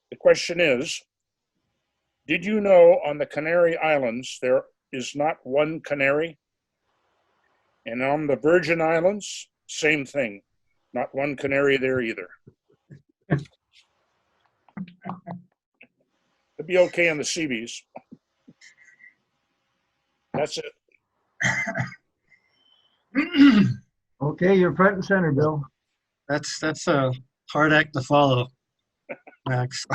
the question is, did you know on the Canary Islands there is not one canary? And on the Virgin Islands, same thing. Not one canary there either. It'd be okay on the Seabees. That's it. Okay, you're front and center, Bill. That's a hard act to follow, Max.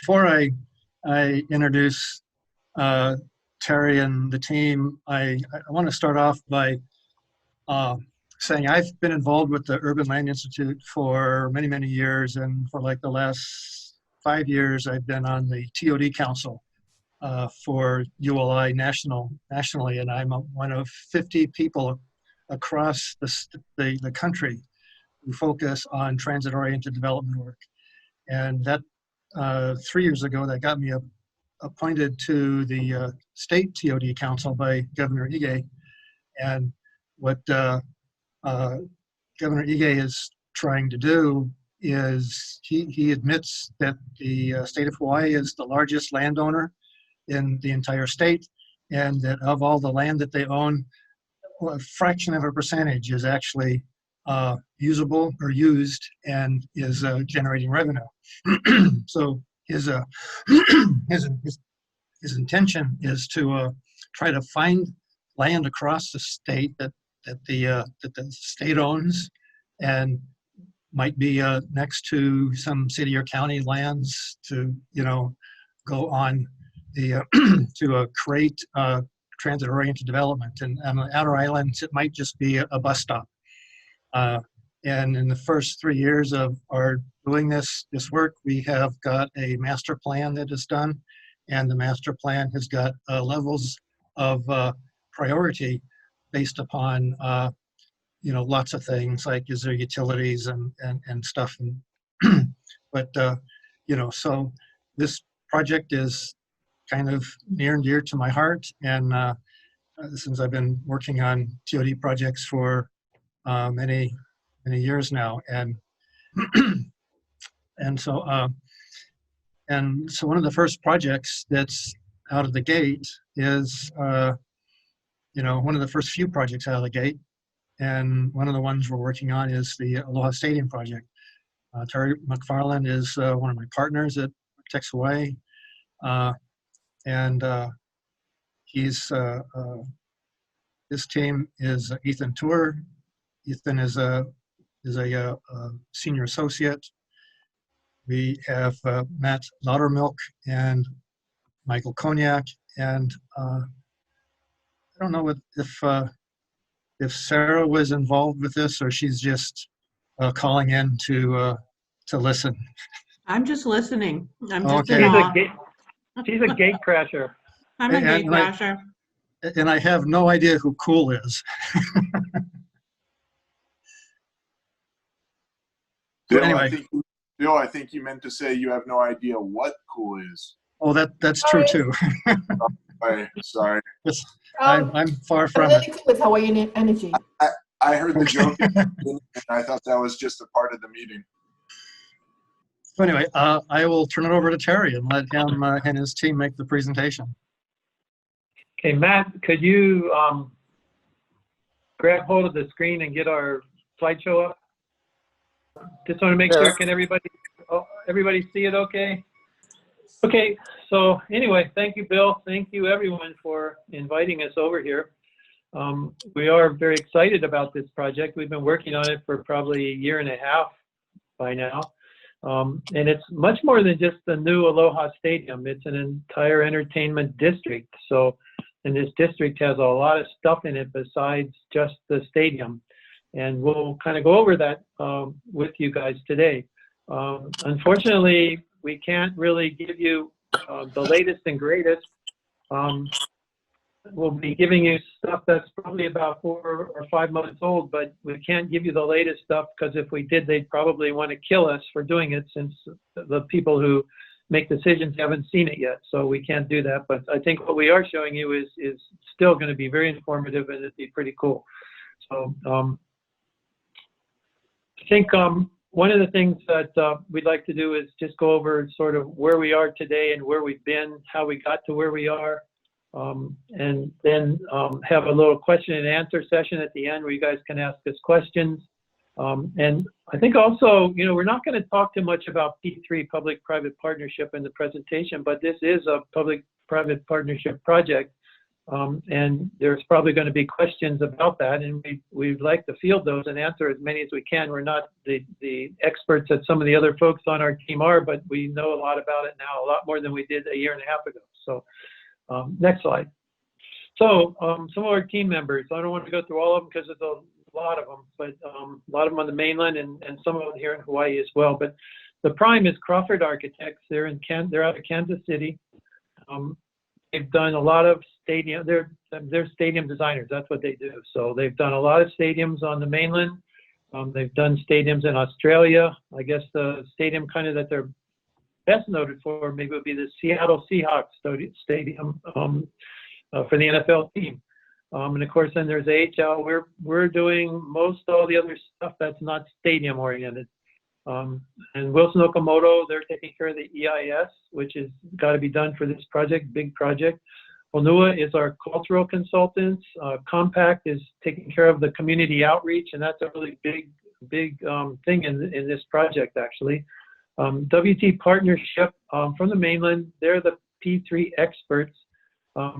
Before I introduce Terry and the team, I want to start off by saying I've been involved with the Urban Land Institute for many, many years, and for like the last 5 years, I've been on the TOD Council for ULI nationally, and I'm one of 50 people across the country who focus on transit-oriented development work. And that 3 years ago, that got me appointed to the state TOD Council by Governor Ige. And what Governor Ige is trying to do is he admits that the state of Hawaii is the largest landowner in the entire state, and that of all the land that they own, a fraction of a percentage is actually usable or used and is generating revenue. So his intention is to try to find land across the state that the state owns and might be next to some city or county lands to go on the to create transit-oriented development. And on the outer islands, it might just be a bus stop. And in the first 3 years of our doing this work, we have got a master plan that is done, and the master plan has got levels of priority based upon lots of things, like is there utilities and stuff. And but so this project is kind of near and dear to my heart, and since I've been working on TOD projects for many years now, and so one of the first projects that's out of the gate is one of the first few projects out of the gate, and one of the ones we're working on is the Aloha Stadium project. Terry McFarland is one of my partners at Architects Hawaii, and his team is Ethan Tour. Ethan is a senior associate. We have Matt Laudermilk and Michael Cognac, and I don't know if Sarah was involved with this, or she's just calling in to listen. I'm just listening. I'm just Okay. She's a gate crasher. I'm a gate crasher. And I have no idea who Cool is. Bill, Anyway. I think you meant to say you have no idea what cool is. Oh, that's true too. Sorry. I'm far from really it. cool with Hawaiian energy. I heard the joke, and I thought that was just a part of the meeting. So anyway, I will turn it over to Terry and let him and his team make the presentation. Okay, Matt, could you grab hold of the screen and get our slideshow up? Just want to make sure, can everybody see it okay? Okay, so anyway, thank you, Bill. Thank you, everyone, for inviting us over here. We are very excited about this project. We've been working on it for probably a year and a half by now. And it's much more than just the new Aloha Stadium. It's an entire entertainment district. And this district has a lot of stuff in it besides just the stadium. And we'll kind of go over that with you guys today. Unfortunately, we can't really give you the latest and greatest. We'll be giving you stuff that's probably about 4 or 5 months old, but we can't give you the latest stuff, because if we did, they'd probably want to kill us for doing it, since the people who make decisions haven't seen it yet. So we can't do that. But I think what we are showing you is still going to be very informative, and it'd be pretty cool. So I think one of the things that we'd like to do is just go over sort of where we are today and where we've been, how we got to where we are, and then have a little question and answer session at the end where you guys can ask us questions. And I think also, you know, we're not going to talk too much about P3, public-private partnership, in the presentation, but this is a public-private partnership project. And there's probably going to be questions about that, and we'd like to field those and answer as many as we can. We're not the experts that some of the other folks on our team are, but we know a lot about it now, a lot more than we did a year and a half ago. So next slide. So some of our team members, I don't want to go through all of them because there's a lot of them, but a lot of them on the mainland and some of them here in Hawaii as well. But the prime is Crawford Architects. They're out of Kansas City. They've done a lot of stadium. They're stadium designers. That's what they do. So they've done a lot of stadiums on the mainland. They've done stadiums in Australia. I guess the stadium kind of that they're best noted for maybe would be the Seattle Seahawks stadium for the NFL team. And of course, then there's AHL. We're doing most all the other stuff that's not stadium oriented. And Wilson Okamoto, they're taking care of the EIS, which has got to be done for this project, big project. Onua is our cultural consultant. Compact is taking care of the community outreach, and that's a really big thing in this project, actually. WT Partnership from the mainland, they're the P3 experts.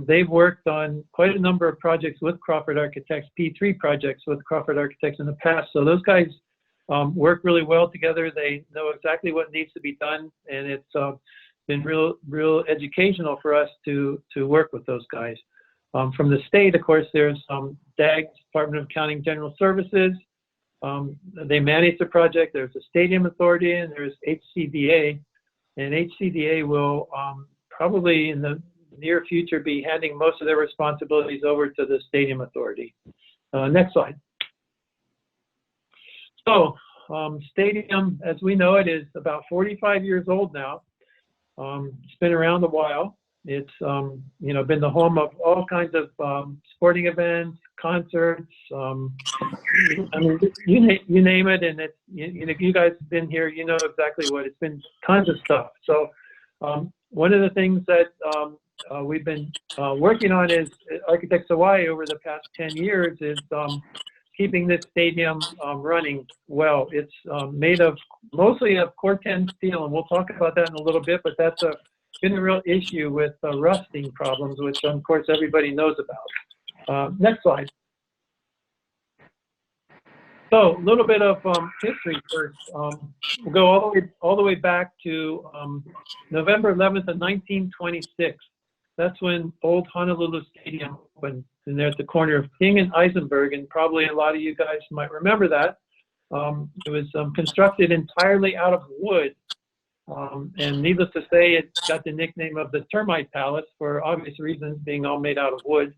They've worked on quite a number of projects with Crawford Architects, P3 projects with Crawford Architects in the past. So those guys work really well together. They know exactly what needs to be done, and it's been real educational for us to work with those guys. From the state, of course, there's DAG, Department of Accounting General Services. They manage the project. There's a Stadium Authority, and there's HCDA. And HCDA will probably in the near future be handing most of their responsibilities over to the Stadium Authority. Next slide. So, stadium, as we know it, is about 45 years old now. It's been around a while. It's been the home of all kinds of sporting events, concerts. I mean, you name it, and it's you guys have been here. You know exactly what it's been. Tons of stuff. So, one of the things that we've been working on is Architects Hawaii over the past 10 years is keeping this stadium running well. It's made of mostly of Corten steel, and we'll talk about that in a little bit, but that's been a real issue with rusting problems, which of course everybody knows about. Next slide. So a little bit of history first. We'll go all the way back to November 11th of 1926. That's when old Honolulu Stadium opened, and they're at the corner of King and Eisenberg, and probably a lot of you guys might remember that. It was constructed entirely out of wood, and needless to say, it got the nickname of the Termite Palace for obvious reasons, being all made out of wood.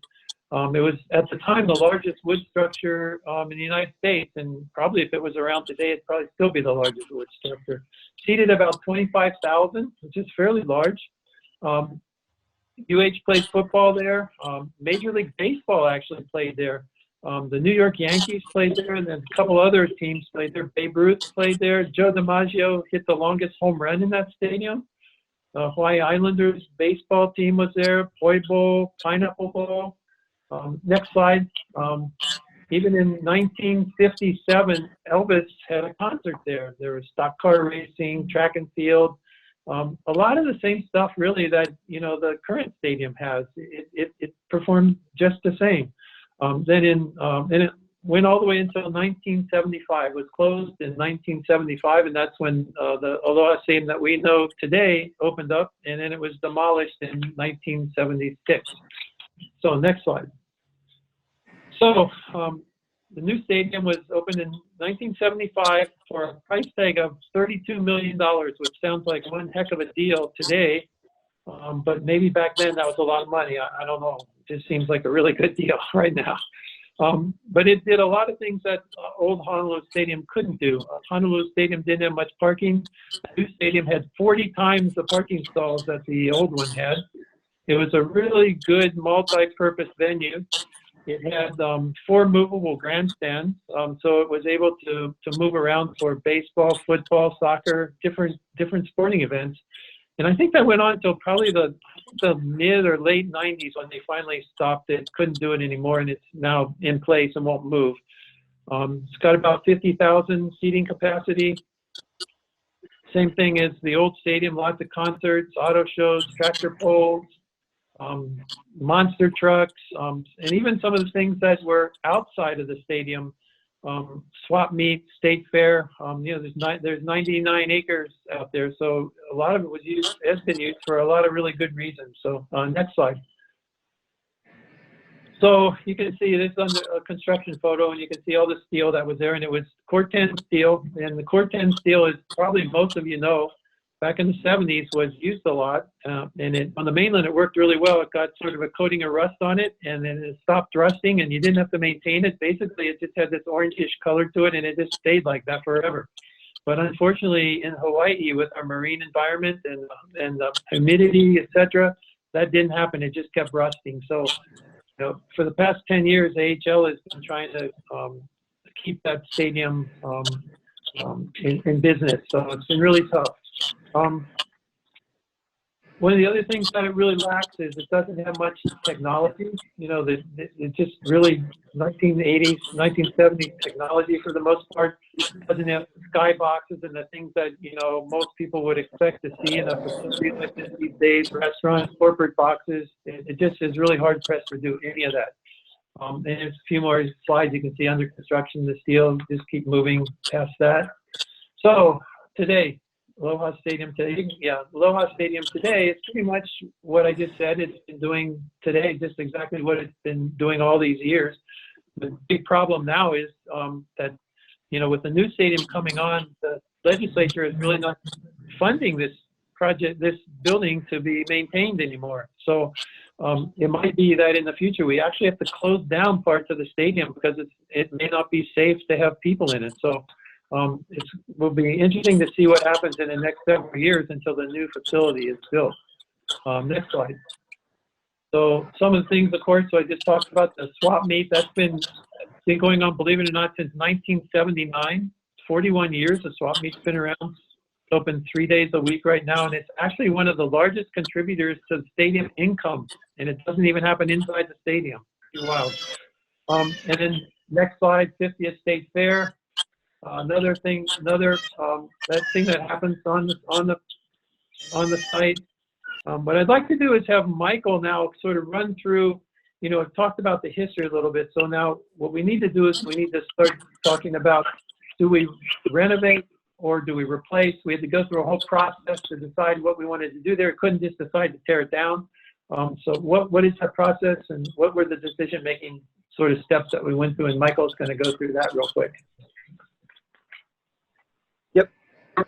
It was, at the time, the largest wood structure in the United States, and probably if it was around today, it'd probably still be the largest wood structure. Seated about 25,000, which is fairly large. UH played football there. Major League Baseball actually played there. The New York Yankees played there, and then a couple other teams played there. Babe Ruth played there. Joe DiMaggio hit the longest home run in that stadium. The Hawaii Islanders baseball team was there. Poi Bowl, Pineapple Bowl. Next slide. Even in 1957, Elvis had a concert there. There was stock car racing, track and field. A lot of the same stuff, really, that the current stadium has. It performed just the same. Then and it went all the way until 1975. It was closed in 1975, and that's when the Aloha Stadium that we know today opened up, and then it was demolished in 1976. So next slide. So the new stadium was opened in 1975 for a price tag of $32 million, which sounds like one heck of a deal today. But maybe back then that was a lot of money. I don't know. It just seems like a really good deal right now. But it did a lot of things that old Honolulu Stadium couldn't do. Honolulu Stadium didn't have much parking. The new stadium had 40 times the parking stalls that the old one had. It was a really good multi-purpose venue. It had 4 movable grandstands, so it was able to move around for baseball, football, soccer, different sporting events. And I think that went on until probably the mid or late 90s when they finally stopped it, couldn't do it anymore, and it's now in place and won't move. It's got about 50,000 seating capacity. Same thing as the old stadium, lots of concerts, auto shows, tractor pulls, monster trucks, and even some of the things that were outside of the stadium, swap meet, state fair. You know, there's 99 acres out there, so a lot of it has been used for a lot of really good reasons. So next slide. So you can see this under a construction photo, and you can see all the steel that was there, and it was Corten steel. And the Corten steel is probably most of you know, back in the 70s was used a lot, and on the mainland it worked really well. It got sort of a coating of rust on it, and then it stopped rusting, and you didn't have to maintain it. Basically, it just had this orangish color to it, and it just stayed like that forever. But unfortunately, in Hawaii, with our marine environment and the humidity, etc., that didn't happen. It just kept rusting. So, you know, for the past 10 years, AHL has been trying to keep that stadium in business. So it's been really tough. One of the other things that it really lacks is it doesn't have much technology. You know, it just really 1980s, 1970s technology for the most part. It doesn't have skyboxes and the things that, you know, most people would expect to see in a facility like this these days, restaurants, corporate boxes. It just is really hard pressed to do any of that. And there's a few more slides you can see under construction, the steel, just keep moving past that. So today, Aloha Stadium today, Aloha Stadium today is pretty much what I just said. It's been doing today, just exactly what it's been doing all these years. The big problem now is that, you know, with the new stadium coming on, the legislature is really not funding this project, this building to be maintained anymore. So it might be that in the future we actually have to close down parts of the stadium because it may not be safe to have people in it. So it will be interesting to see what happens in the next several years until the new facility is built. Next slide. So some of the things, of course, so I just talked about the swap meet. That's been going on, believe it or not, since 1979. 41 years the swap meet's been around. It's open 3 days a week right now, and it's actually one of the largest contributors to stadium income, and it doesn't even happen inside the stadium. Pretty wild. And then next slide, 50th State Fair. Another thing, that thing that happens on the site. What I'd like to do is have Michael now sort of run through, you know, I've talked about the history a little bit. So now what we need to do is we need to start talking about, do we renovate or do we replace? We had to go through a whole process to decide what we wanted to do there. Couldn't just decide to tear it down. So what is that process, and what were the decision-making sort of steps that we went through? And Michael's going to go through that real quick. Yep,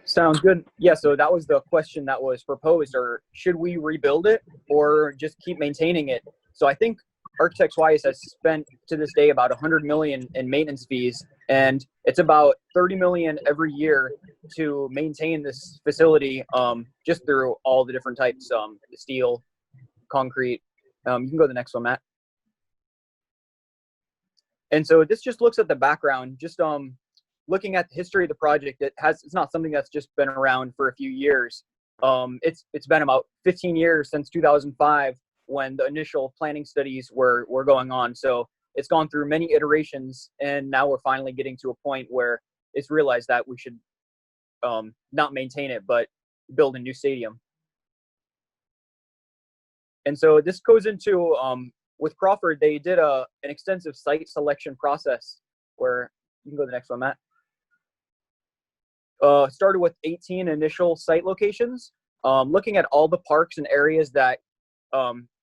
sounds good. Yeah, so that was the question that was proposed, or should we rebuild it or just keep maintaining it? So I think Architects Wise has spent to this day about $100 million in maintenance fees, and it's about $30 million every year to maintain this facility, just through all the different types, steel, concrete. You can go to the next one, Matt. And so this just looks at the background, just looking at the history of the project. It's not something that's just been around for a few years. It's been about 15 years since 2005 when the initial planning studies were going on. So it's gone through many iterations, and now we're finally getting to a point where it's realized that we should not maintain it, but build a new stadium. And so this goes into, with Crawford, they did an extensive site selection process where, you can go to the next one, Matt. Started with 18 initial site locations, looking at all the parks and areas that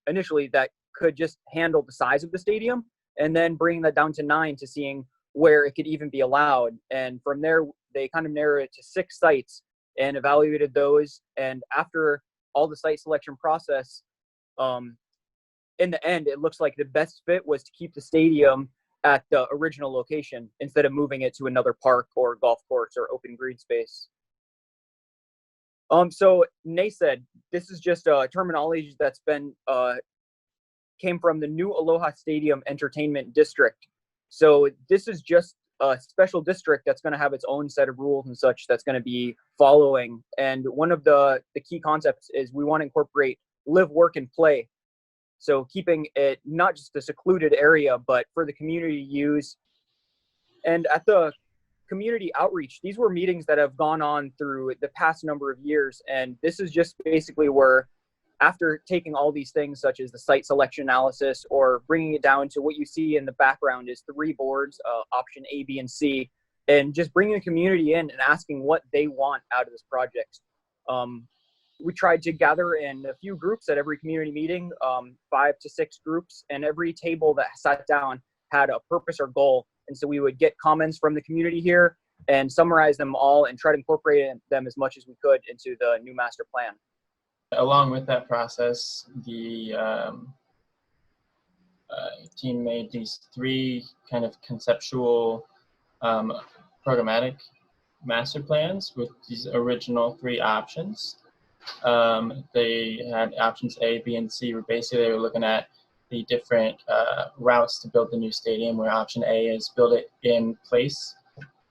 initially that could just handle the size of the stadium, and then bringing that down to 9 to seeing where it could even be allowed. And from there, they kind of narrowed it to 6 sites and evaluated those. And after all the site selection process, in the end, it looks like the best fit was to keep the stadium at the original location instead of moving it to another park or golf course or open green space. So NASED, this is just a terminology that's been came from the new Aloha Stadium Entertainment District. So this is just a special district that's going to have its own set of rules and such that's going to be following. And one of the key concepts is we want to incorporate live, work, and play. So keeping it not just a secluded area, but for the community to use. And at the community outreach, these were meetings that have gone on through the past number of years. And this is just basically where, after taking all these things such as the site selection analysis or bringing it down to what you see in the background is 3 boards, option A, B, and C, and just bringing the community in and asking what they want out of this project. We tried to gather in a few groups at every community meeting, 5 to 6 groups, and every table that sat down had a purpose or goal. And so we would get comments from the community here and summarize them all and try to incorporate them as much as we could into the new master plan. Along with that process, the team made these 3 kind of conceptual programmatic master plans with these original 3 options. They had options A, B, and C, where basically they were looking at the different routes to build the new stadium, where option A is build it in place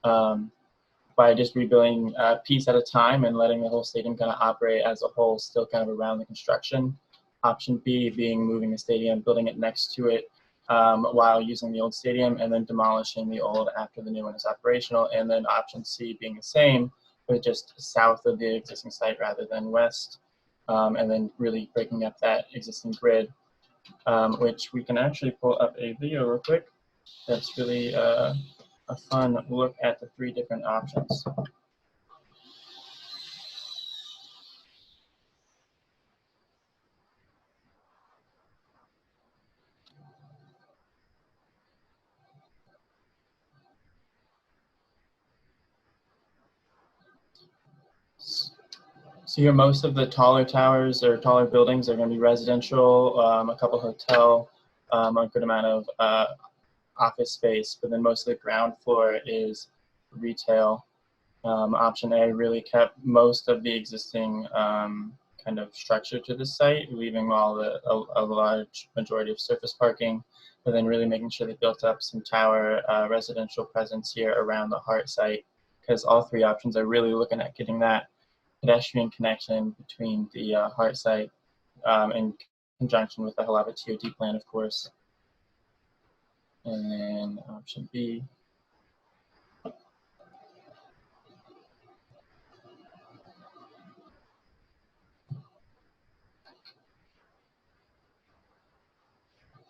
by just rebuilding a piece at a time and letting the whole stadium kind of operate as a whole, still kind of around the construction. Option B being moving the stadium, building it next to it while using the old stadium, and then demolishing the old after the new one is operational. And then option C being the same, but just south of the existing site rather than west, and then really breaking up that existing grid, which we can actually pull up a video real quick. That's really a fun look at the 3 different options. So here, most of the taller towers or taller buildings are going to be residential, a couple hotel, a good amount of office space, but then most of the ground floor is retail. Option A really kept most of the existing kind of structure to the site, leaving a large majority of surface parking, but then really making sure they built up some tower residential presence here around the heart site, because all 3 options are really looking at getting that pedestrian connection between the heart site in conjunction with the Halava TOD plan, of course. And then option B.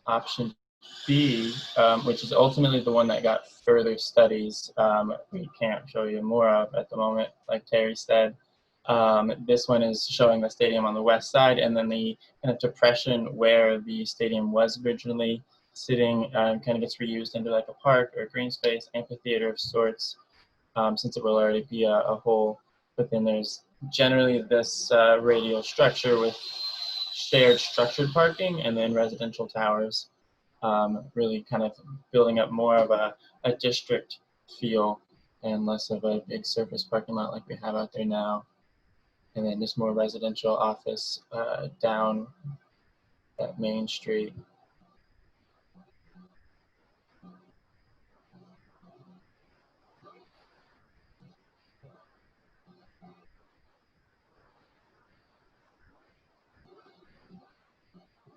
Option B, which is ultimately the one that got further studies, we can't show you more of at the moment, like Terry said. This one is showing the stadium on the west side, and then the kind of depression where the stadium was originally sitting kind of gets reused into like a park or a green space, amphitheater of sorts, since it will already be a hole. But then there's generally this radial structure with shared structured parking and then residential towers, really kind of building up more of a district feel and less of a big surface parking lot like we have out there now. And then just more residential office down that main street.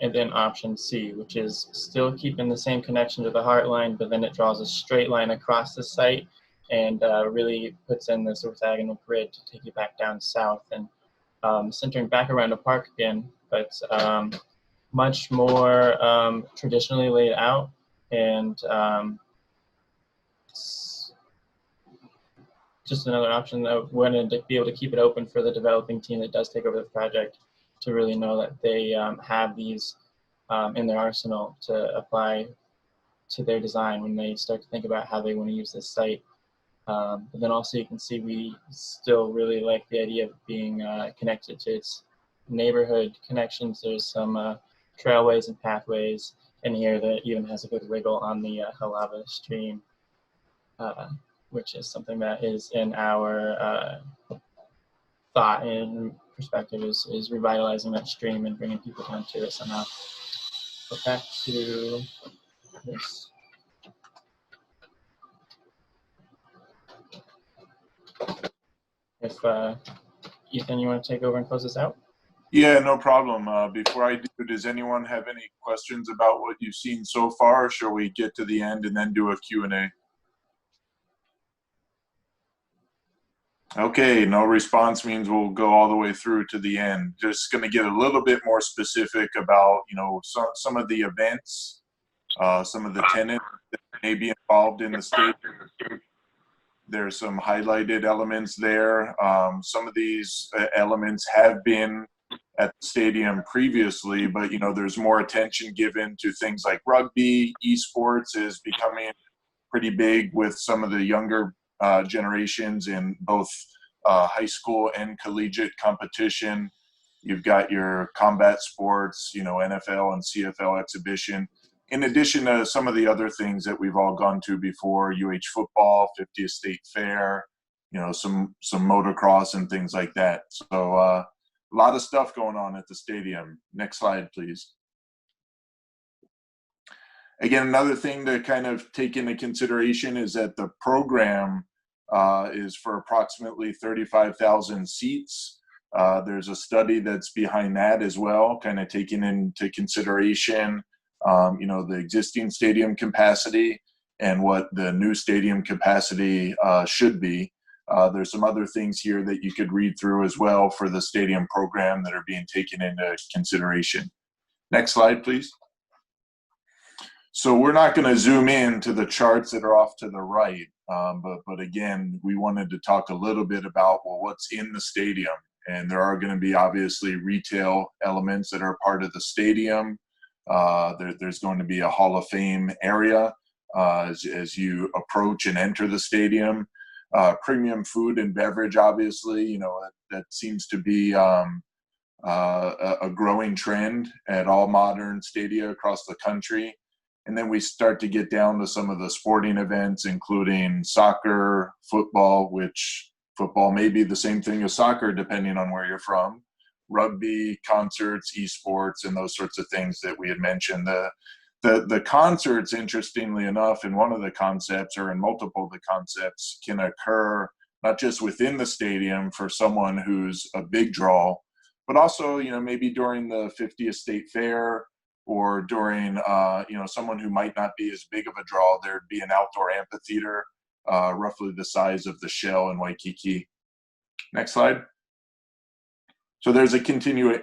And then option C, which is still keeping the same connection to the heart line, but then it draws a straight line across the site and really puts in this orthogonal grid to take you back down south and centering back around the park again, but much more traditionally laid out, and just another option that we're going to be able to keep it open for the developing team that does take over the project to really know that they have these in their arsenal to apply to their design when they start to think about how they want to use this site. But then also you can see we still really like the idea of being connected to its neighborhood connections. There's some trailways and pathways in here that even has a good wiggle on the Halava stream, which is something that is in our thought and perspective is revitalizing that stream and bringing people down to it somehow. Go back to this. If Ethan, you want to take over and close this out? Yeah, no problem. Before I do, does anyone have any questions about what you've seen so far? Or shall we get to the end and then do a Q&A? Okay, no response means we'll go all the way through to the end. Just going to get a little bit more specific about, some of the events, some of the tenants that may be involved in the state. There's some highlighted elements there. Some of these elements have been at the stadium previously, but there's more attention given to things like rugby. Esports is becoming pretty big with some of the younger generations in both high school and collegiate competition. You've got your combat sports, NFL and CFL exhibition, in addition to some of the other things that we've all gone to before, football, 50th State Fair, some motocross and things like that. So a lot of stuff going on at the stadium. Next slide, please. Again, another thing to kind of take into consideration is that the program is for approximately 35,000 seats. There's a study that's behind that as well, kind of taking into consideration, the existing stadium capacity and what the new stadium capacity should be. There's some other things here that you could read through as well for the stadium program that are being taken into consideration. Next slide, please. So we're not going to zoom in to the charts that are off to the right, but again, we wanted to talk a little bit about, what's in the stadium. And there are going to be obviously retail elements that are part of the stadium. There's going to be a Hall of Fame area as you approach and enter the stadium. Premium food and beverage, obviously, that seems to be a growing trend at all modern stadia across the country. And then we start to get down to some of the sporting events, including soccer, football, which football may be the same thing as soccer, depending on where you're from, rugby, concerts, esports, and those sorts of things that we had mentioned. The concerts, interestingly enough, in one of the concepts or in multiple of the concepts, can occur not just within the stadium for someone who's a big draw, but also, maybe during the 50th State Fair, or during, someone who might not be as big of a draw. There'd be an outdoor amphitheater, roughly the size of the Shell in Waikiki. Next slide. So there's a continuation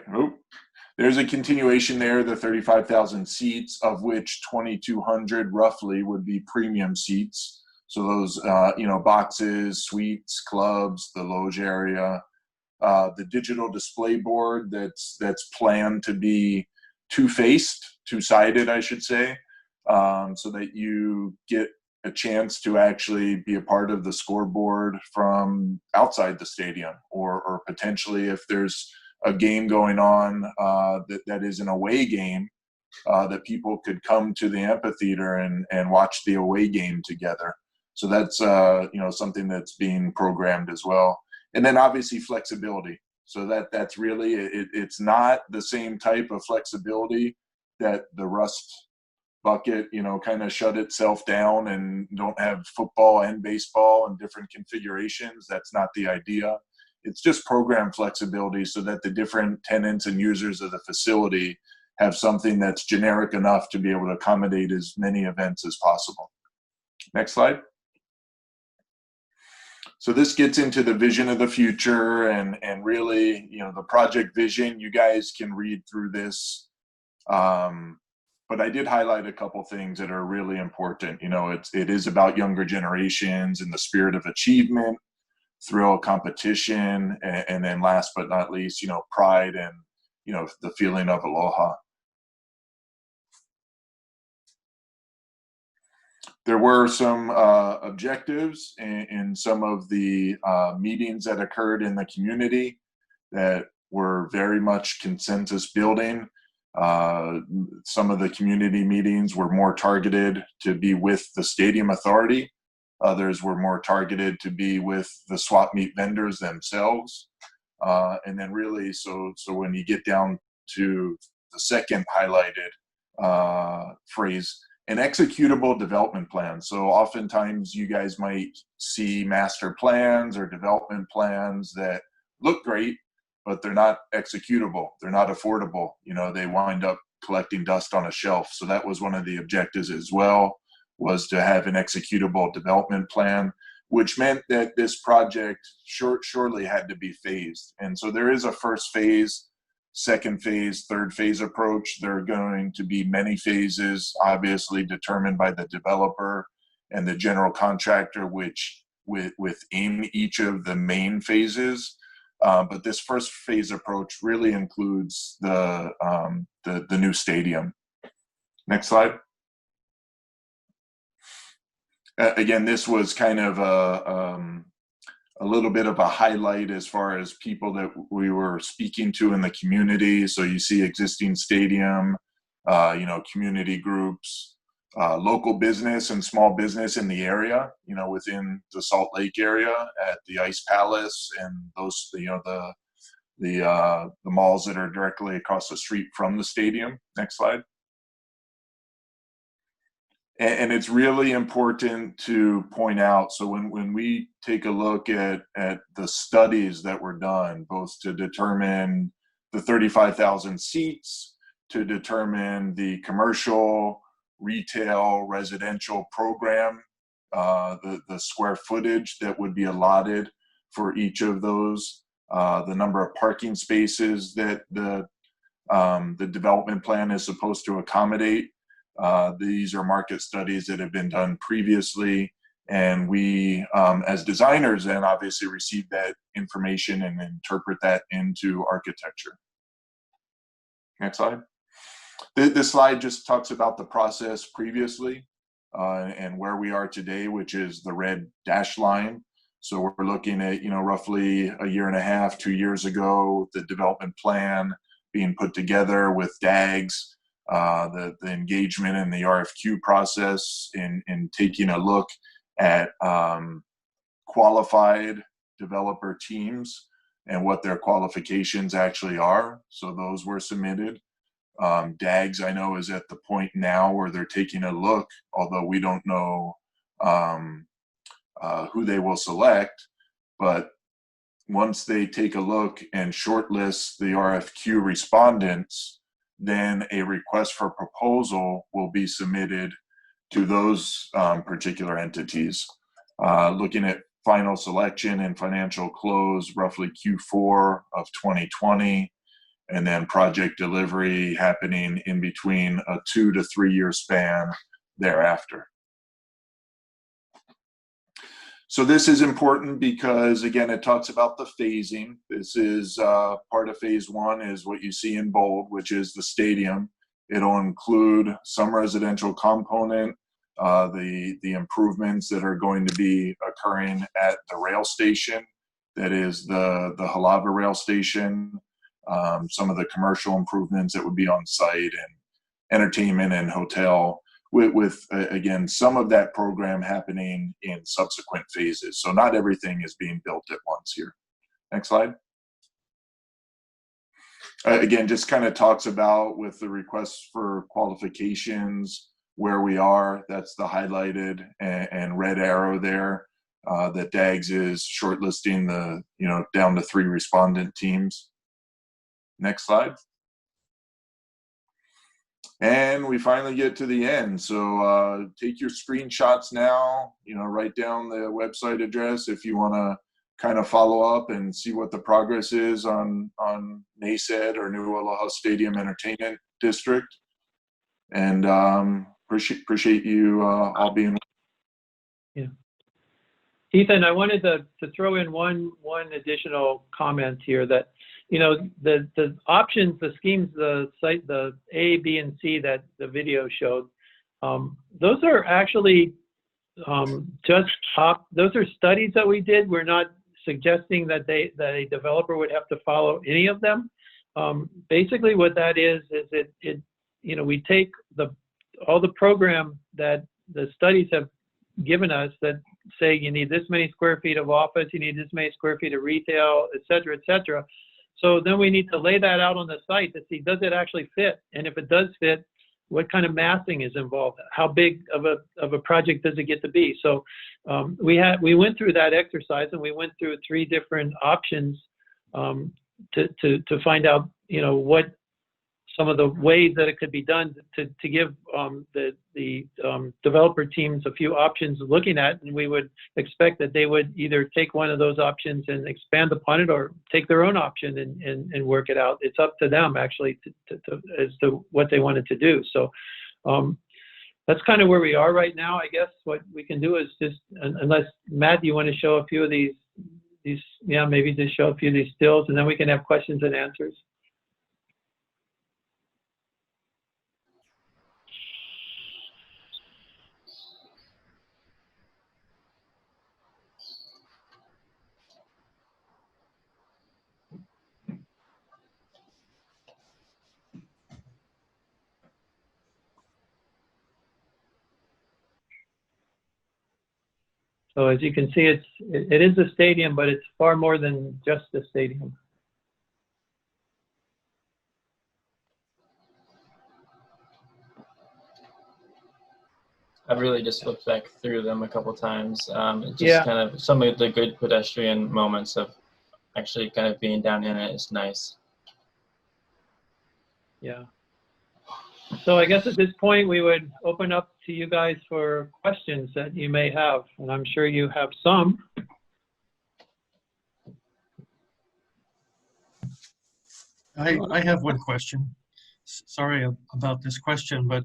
there, the 35,000 seats, of which 2,200 roughly would be premium seats. So those, boxes, suites, clubs, the loge area, the digital display board that's planned to be two-sided, I should say, so that you get a chance to actually be a part of the scoreboard from outside the stadium, or potentially if there's a game going on that is an away game, that people could come to the amphitheater and watch the away game together. So that's something that's being programmed as well. And then obviously flexibility. So that's really, it's not the same type of flexibility that the Rust bucket, kind of shut itself down and don't have football and baseball in different configurations. That's not the idea. It's just program flexibility so that the different tenants and users of the facility have something that's generic enough to be able to accommodate as many events as possible. Next slide. So this gets into the vision of the future and really, the project vision. You guys can read through this. But I did highlight a couple things that are really important. It is about younger generations and the spirit of achievement, thrill of competition, and then last but not least, pride and, the feeling of aloha. There were some objectives in some of the meetings that occurred in the community that were very much consensus building. Some of the community meetings were more targeted to be with the stadium authority. Others were more targeted to be with the swap meet vendors themselves. And then really, so when you get down to the second highlighted phrase, an executable development plan. So oftentimes you guys might see master plans or development plans that look great, but they're not executable. They're not affordable. You know, they wind up collecting dust on a shelf. So that was one of the objectives as well, was to have an executable development plan, which meant that this project surely had to be phased. And so there is a first phase, second phase, third phase approach. There are going to be many phases, obviously determined by the developer and the general contractor, which within each of the main phases. But this first phase approach really includes the new stadium. Next slide. Again, this was kind of a little bit of a highlight as far as people that we were speaking to in the community. So you see existing stadium, you know, community groups, local business and small business in the area, you know, within the Salt Lake area at the Ice Palace and those, you know, the malls that are directly across the street from the stadium. Next slide. And it's really important to point out, so when we take a look at the studies that were done, both to determine the 35,000 seats, to determine the commercial, retail, residential program, the square footage that would be allotted for each of those, the number of parking spaces that the development plan is supposed to accommodate. These are market studies that have been done previously, and we, as designers, then obviously receive that information and interpret that into architecture. Next slide. This slide just talks about the process previously and where we are today, which is the red dashed line. So we're looking at, you know, roughly a year and a half, 2 years ago, the development plan being put together with DAGs. The engagement in the RFQ process in taking a look at qualified developer teams and what their qualifications actually are. So those were submitted. DAGs, I know, is at the point now where they're taking a look, although we don't know who they will select, but once they take a look and shortlist the RFQ respondents, then a request for proposal will be submitted to those particular entities. Looking at final selection and financial close, roughly Q4 of 2020, and then project delivery happening in between a 2 to 3 year span thereafter. So this is important because, again, it talks about the phasing. This is part of phase one is what you see in bold, which is the stadium. It'll include some residential component, the improvements that are going to be occurring at the rail station, that is the Halava rail station, some of the commercial improvements that would be on site, and entertainment and hotel, with again, some of that program happening in subsequent phases. So not everything is being built at once here. Next slide. Again, just kind of talks about with the requests for qualifications, where we are. That's the highlighted and red arrow there. That DAGS is shortlisting the, you know, down to 3 respondent teams. Next slide. And we finally get to the end. So take your screenshots now, you know, write down the website address if you want to kind of follow up and see what the progress is on NASED or New Aloha Stadium Entertainment District. And appreciate you all being. Yeah. Ethan, I wanted to throw in one additional comment here that, you know, the options, the schemes, the site, the A, B, and C that the video showed, those are actually those are studies that we did. We're not suggesting that a developer would have to follow any of them. Basically, what that is it you know, we take all the program that the studies have given us that say you need this many square feet of office, you need this many square feet of retail, et cetera, et cetera. So then we need to lay that out on the site to see, does it actually fit? And if it does fit, what kind of massing is involved? How big of a project does it get to be? So we went through that exercise, and we went through 3 different options to find out, what some of the ways that it could be done to give the developer teams a few options looking at, and we would expect that they would either take one of those options and expand upon it, or take their own option and work it out. It's up to them actually as to what they wanted to do. So that's kind of where we are right now. I guess what we can do is just, unless Matt, you want to show a few of these, maybe just show a few of these stills, and then we can have questions and answers. So as you can see, it is a stadium, but it's far more than just a stadium. I've really just looked back through them a couple times. Just kind of some of the good pedestrian moments of actually kind of being down in it is nice. Yeah. So I guess at this point, we would open up to you guys for questions that you may have, and I'm sure you have some. I have one question. Sorry about this question, but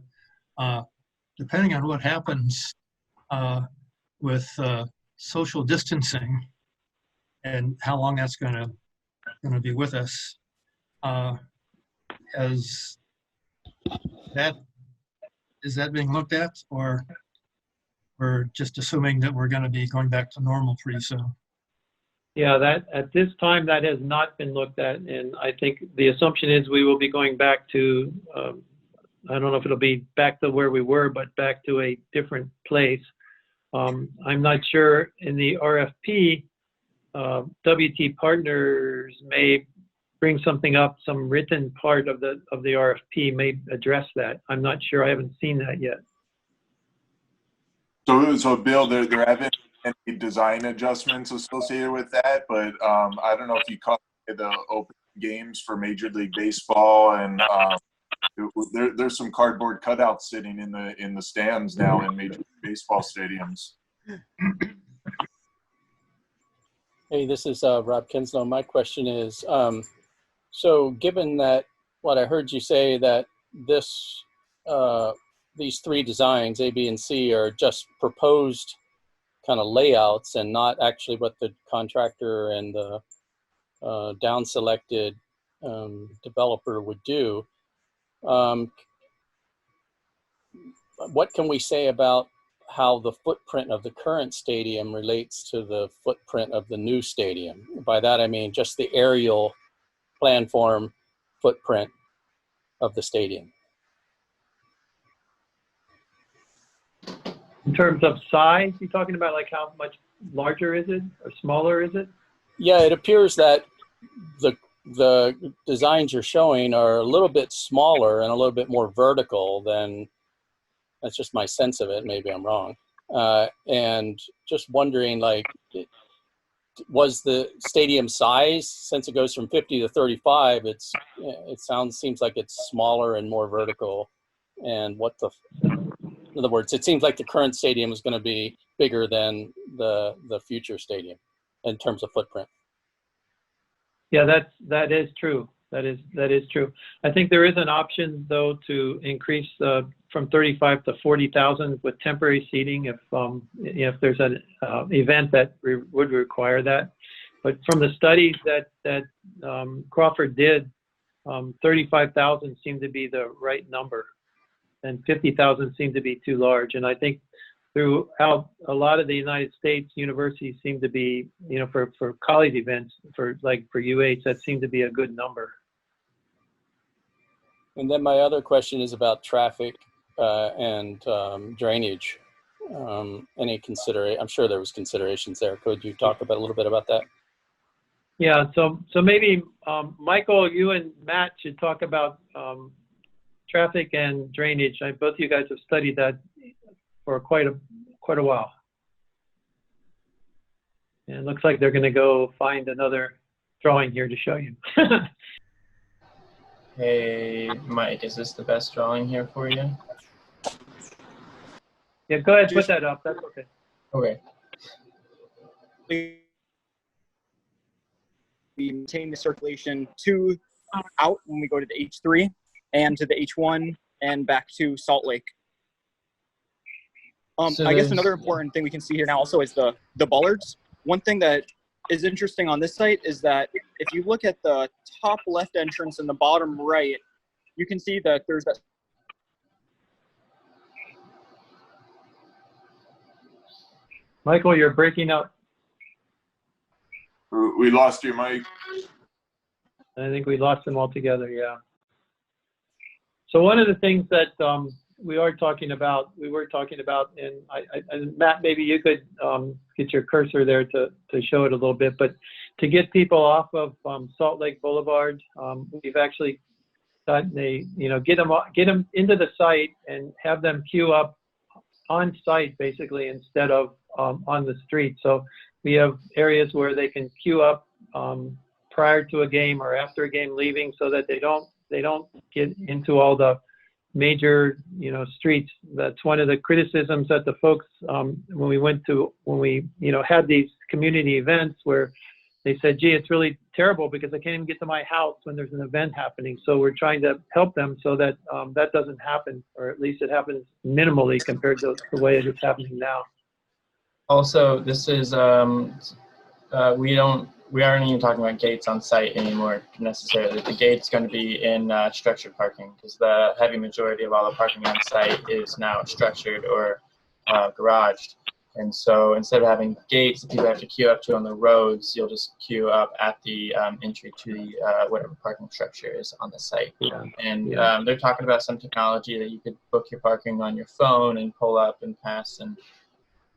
depending on what happens with social distancing and how long that's going to be with us, is that being looked at, or we're just assuming that we're going to be going back to normal pretty soon? Yeah, that at this time that has not been looked at, and I think the assumption is we will be going back to, I don't know if it'll be back to where we were, but back to a different place. I'm not sure in the RFP, WT Partners may bring something up, some written part of the RFP may address that. I'm not sure, I haven't seen that yet. So Bill, there haven't been any design adjustments associated with that, but I don't know if you caught the open games for Major League Baseball, and there's some cardboard cutouts sitting in the stands now in Major League Baseball stadiums. Hey, this is Rob Kinslow. My question is, so given that what I heard you say that these 3 designs, A, B, and C, are just proposed kind of layouts and not actually what the contractor and the down-selected developer would do, what can we say about how the footprint of the current stadium relates to the footprint of the new stadium? By that I mean just the aerial plan form footprint of the stadium. In terms of size, you're talking about like how much larger is it or smaller is it? Yeah, it appears that the designs you're showing are a little bit smaller and a little bit more vertical than, that's just my sense of it, maybe I'm wrong. And just wondering, like, was the stadium size, since it goes from 50 to 35, seems like it's smaller and more vertical, and in other words, it seems like the current stadium is going to be bigger than the future stadium in terms of footprint. Yeah, that is true. That is true. I think there is an option though to increase from 35 to 40,000 with temporary seating if there's an event that would require that. But from the studies that Crawford did, 35,000 seemed to be the right number, and 50,000 seemed to be too large. And I think throughout a lot of the United States, universities seem to be, for college events, for UH, that seemed to be a good number. And then my other question is about traffic and drainage. Any consideration? I'm sure there was considerations there. Could you talk a little bit about that? Yeah. So maybe Michael, you and Matt should talk about traffic and drainage. Both of you guys have studied that for quite a while. And it looks like they're going to go find another drawing here to show you. Hey, Mike, is this the best drawing here for you? Yeah, go ahead, put that up. That's okay. Okay. We maintain the circulation to out when we go to the H3 and to the H1 and back to Salt Lake. So I guess another important thing we can see here now also is the bollards. One thing that is interesting on this site is that if you look at the top left entrance and the bottom right, you can see that there's that. Michael, you're breaking up. We lost you, Mike. I think we lost them altogether, yeah. So one of the things that we were talking about, and Matt, maybe you could get your cursor there to show it a little bit, but to get people off of Salt Lake Boulevard, we've actually gotten get them into the site and have them queue up on site basically instead of on the street. So we have areas where they can queue up prior to a game or after a game leaving, so that they don't get into all the major streets. That's one of the criticisms that the folks when we had these community events where they said, gee, it's really terrible because I can't even get to my house when there's an event happening. So we're trying to help them so that that doesn't happen, or at least it happens minimally compared to the way it is happening now. Also, this is we aren't even talking about gates on site anymore necessarily. The gate's going to be in structured parking, because the heavy majority of all the parking on site is now structured or garaged. And so instead of having gates that people have to queue up to on the roads, you'll just queue up at the entry to the whatever parking structure is on the site. Yeah. And they're talking about some technology that you could book your parking on your phone and pull up and pass, and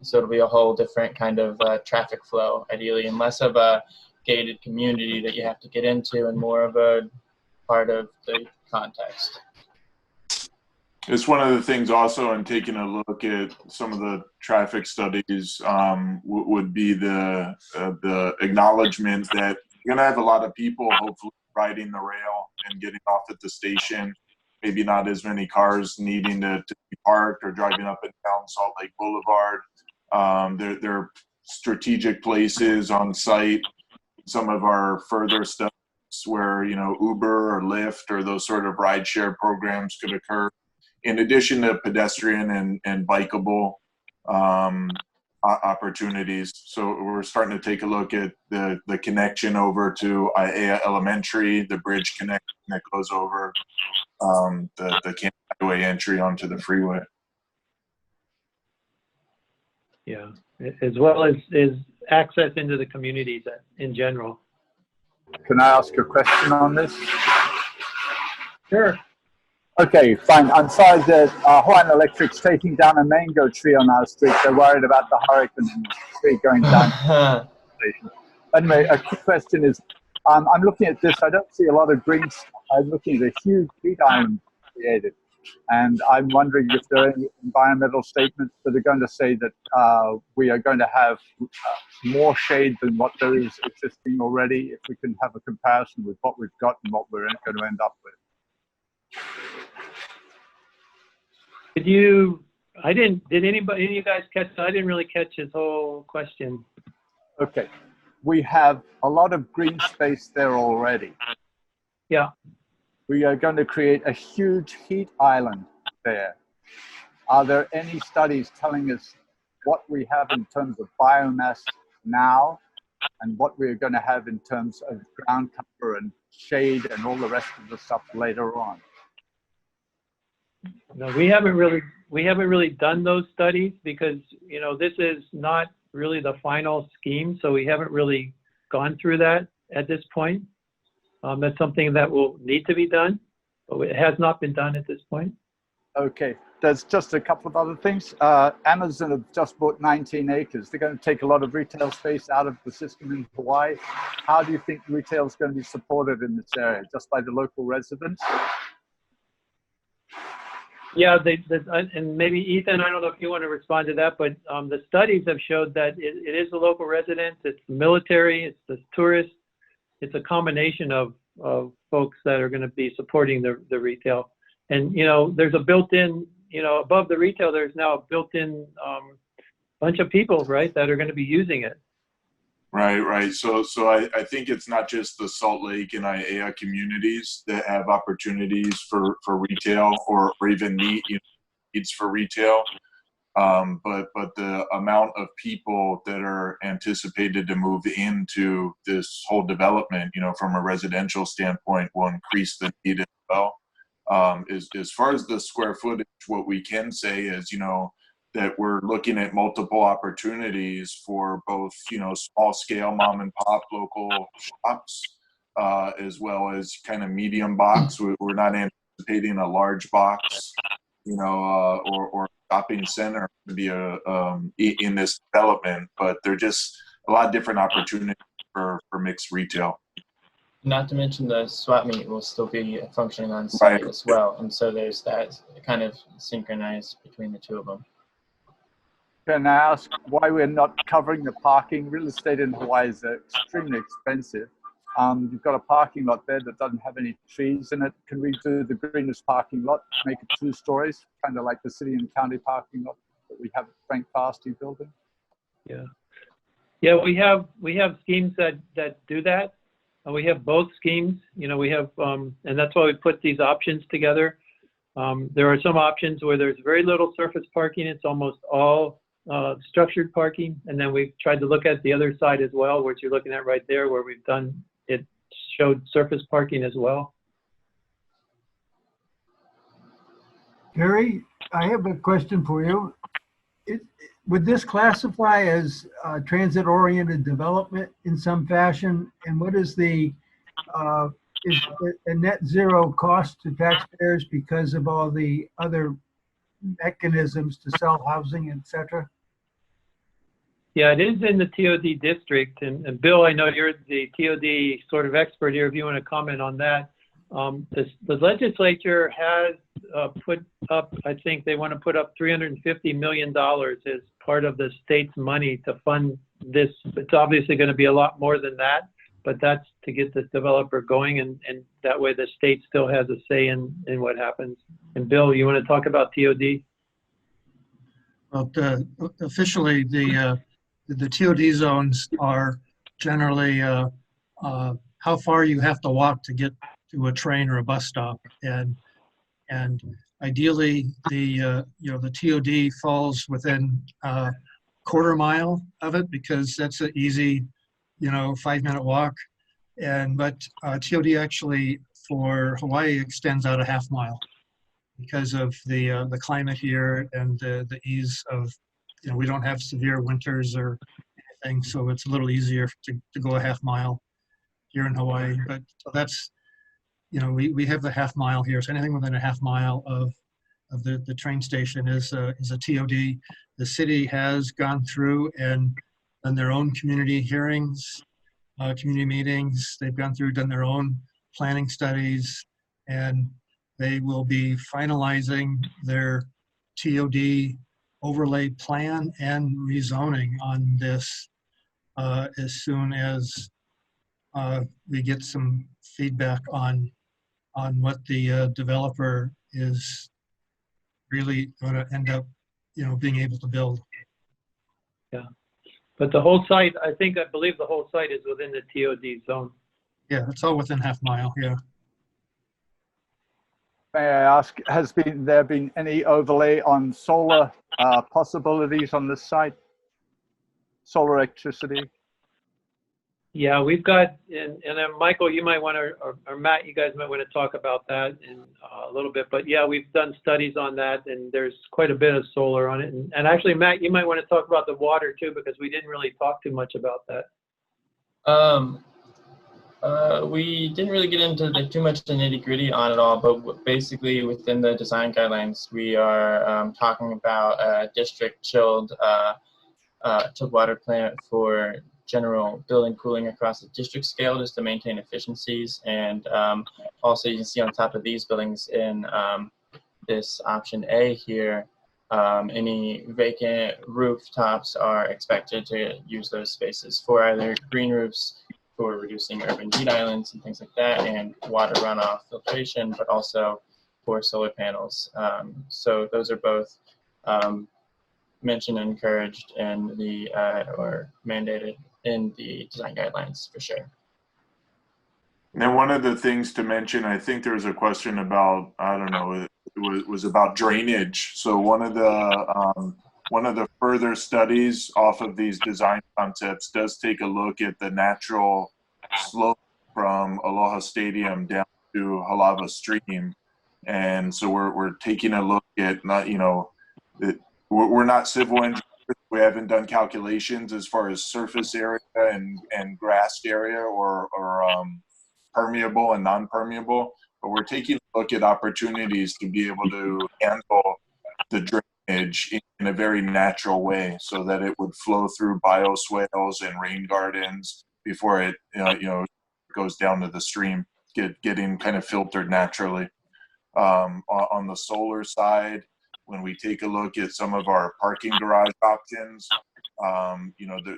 so it'll be a whole different kind of traffic flow, ideally, and less of a gated community that you have to get into and more of a part of the context. It's one of the things also in taking a look at some of the traffic studies would be the acknowledgement that you're going to have a lot of people hopefully riding the rail and getting off at the station. Maybe not as many cars needing to be parked or driving up and down Salt Lake Boulevard. There are strategic places on site. Some of our further studies where Uber or Lyft or those sort of rideshare programs could occur, in addition to pedestrian and bikeable opportunities. So we're starting to take a look at the connection over to Aiea Elementary, the bridge connection that goes over the Camp Highway entry onto the freeway. Yeah, as well as access into the communities in general. Can I ask a question on this? Sure. Okay, fine. I'm sorry that Hawaiian Electric's taking down a mango tree on our street. They're worried about the hurricane in the street going down. Anyway, a quick question is, I'm looking at this. I don't see a lot of green. I'm looking at a huge heat island created. And I'm wondering if there are any environmental statements that are going to say that we are going to have more shade than what there is existing already, if we can have a comparison with what we've got and what we're going to end up with. Did any of you guys catch, I didn't really catch his whole question. Okay. We have a lot of green space there already. Yeah. We are going to create a huge heat island there. Are there any studies telling us what we have in terms of biomass now and what we're going to have in terms of ground cover and shade and all the rest of the stuff later on? No, we haven't really done those studies because this is not really the final scheme, so we haven't really gone through that at this point. That's something that will need to be done, but it has not been done at this point. Okay, there's just a couple of other things. Amazon have just bought 19 acres. They're going to take a lot of retail space out of the system in Hawaii. How do you think retail is going to be supported in this area? Just by the local residents? Yeah, and maybe Ethan, I don't know if you want to respond to that, but the studies have showed that it is the local residents, it's the military, it's the tourists, it's a combination of folks that are going to be supporting the retail. And, you know, there's a built-in, you know, above the retail, there's now a built-in bunch of people, right, that are going to be using it. Right. So I think it's not just the Salt Lake and Aiea communities that have opportunities for retail or even needs for retail, but the amount of people that are anticipated to move into this whole development, you know, from a residential standpoint, will increase the need as well. As far as the square footage, what we can say is, you know, that we're looking at multiple opportunities for both, you know, small scale mom and pop local shops, as well as kind of medium box. We're not anticipating a large box, you know, or shopping center to be in this development, but they're just a lot of different opportunities for mixed retail. Not to mention the swap meet will still be functioning on site as well, and so there's that kind of synchronized between the two of them. Can I ask why we're not covering the parking? Real estate in Hawaii is extremely expensive. You've got a parking lot there that doesn't have any trees in it. Can we do the greenest parking lot, make it 2 stories, kind of like the city and county parking lot that we have at Frank Fasty building? Yeah, we have schemes that do that. We have both schemes, you know, we have, and that's why we put these options together. There are some options where there's very little surface parking. It's almost all structured parking. And then we've tried to look at the other side as well, which you're looking at right there, where we've done, it showed surface parking as well. Gary, I have a question for you. Would this classify as transit-oriented development in some fashion? And what is the is a net zero cost to taxpayers because of all the other mechanisms to sell housing, etc.? Yeah, it is in the TOD district. And Bill, I know you're the TOD sort of expert here, if you want to comment on that. The legislature has put up, I think they want to put up $350 million as part of the state's money to fund this. It's obviously going to be a lot more than that, but that's to get this developer going, and that way the state still has a say in what happens. And Bill, you want to talk about TOD? Well, officially, the TOD zones are generally how far you have to walk to get to a train or a bus stop, and ideally the the TOD falls within a quarter mile of it, because that's an easy 5-minute walk. But TOD actually for Hawaii extends out a half mile because of the climate here and the ease of we don't have severe winters or anything, so it's a little easier to go a half mile here in Hawaii. But so that's we have the half mile here, so anything within a half mile of the train station is a TOD. The city has gone through and done their own community hearings, community meetings. They've gone through, done their own planning studies, and they will be finalizing their TOD overlay plan and rezoning on this as soon as we get some feedback on what the developer is really going to end up, being able to build. Yeah, but the whole site, I believe the whole site is within the TOD zone. Yeah, it's all within half mile. Yeah. May I ask, has there been any overlay on solar possibilities on this site? Solar electricity? Yeah, we've got, and then Michael, you might want to, or Matt, you guys might want to talk about that in a little bit. But yeah, we've done studies on that, and there's quite a bit of solar on it. And actually, Matt, you might want to talk about the water too, because we didn't really talk too much about that. We didn't really get into too much the nitty-gritty on it all, but basically within the design guidelines, we are talking about a district chilled water plant for general building cooling across the district scale, just to maintain efficiencies. And also you can see on top of these buildings in this option A here, any vacant rooftops are expected to use those spaces for either green roofs for reducing urban heat islands and things like that, and water runoff filtration, but also for solar panels. So those are both mentioned and encouraged in the or mandated in the design guidelines for sure. And then one of the things to mention, I think there was a question about, I don't know, it was about drainage. So one of the further studies off of these design concepts does take a look at the natural slope from Aloha Stadium down to Halava Stream. And so we're taking a look at, not, you know, we're not civil engineers. We haven't done calculations as far as surface area and grassed area or permeable and non-permeable, but we're taking a look at opportunities to be able to handle the drainage in a very natural way so that it would flow through bioswales and rain gardens before it goes down to the stream, getting kind of filtered naturally. On the solar side, when we take a look at some of our parking garage options,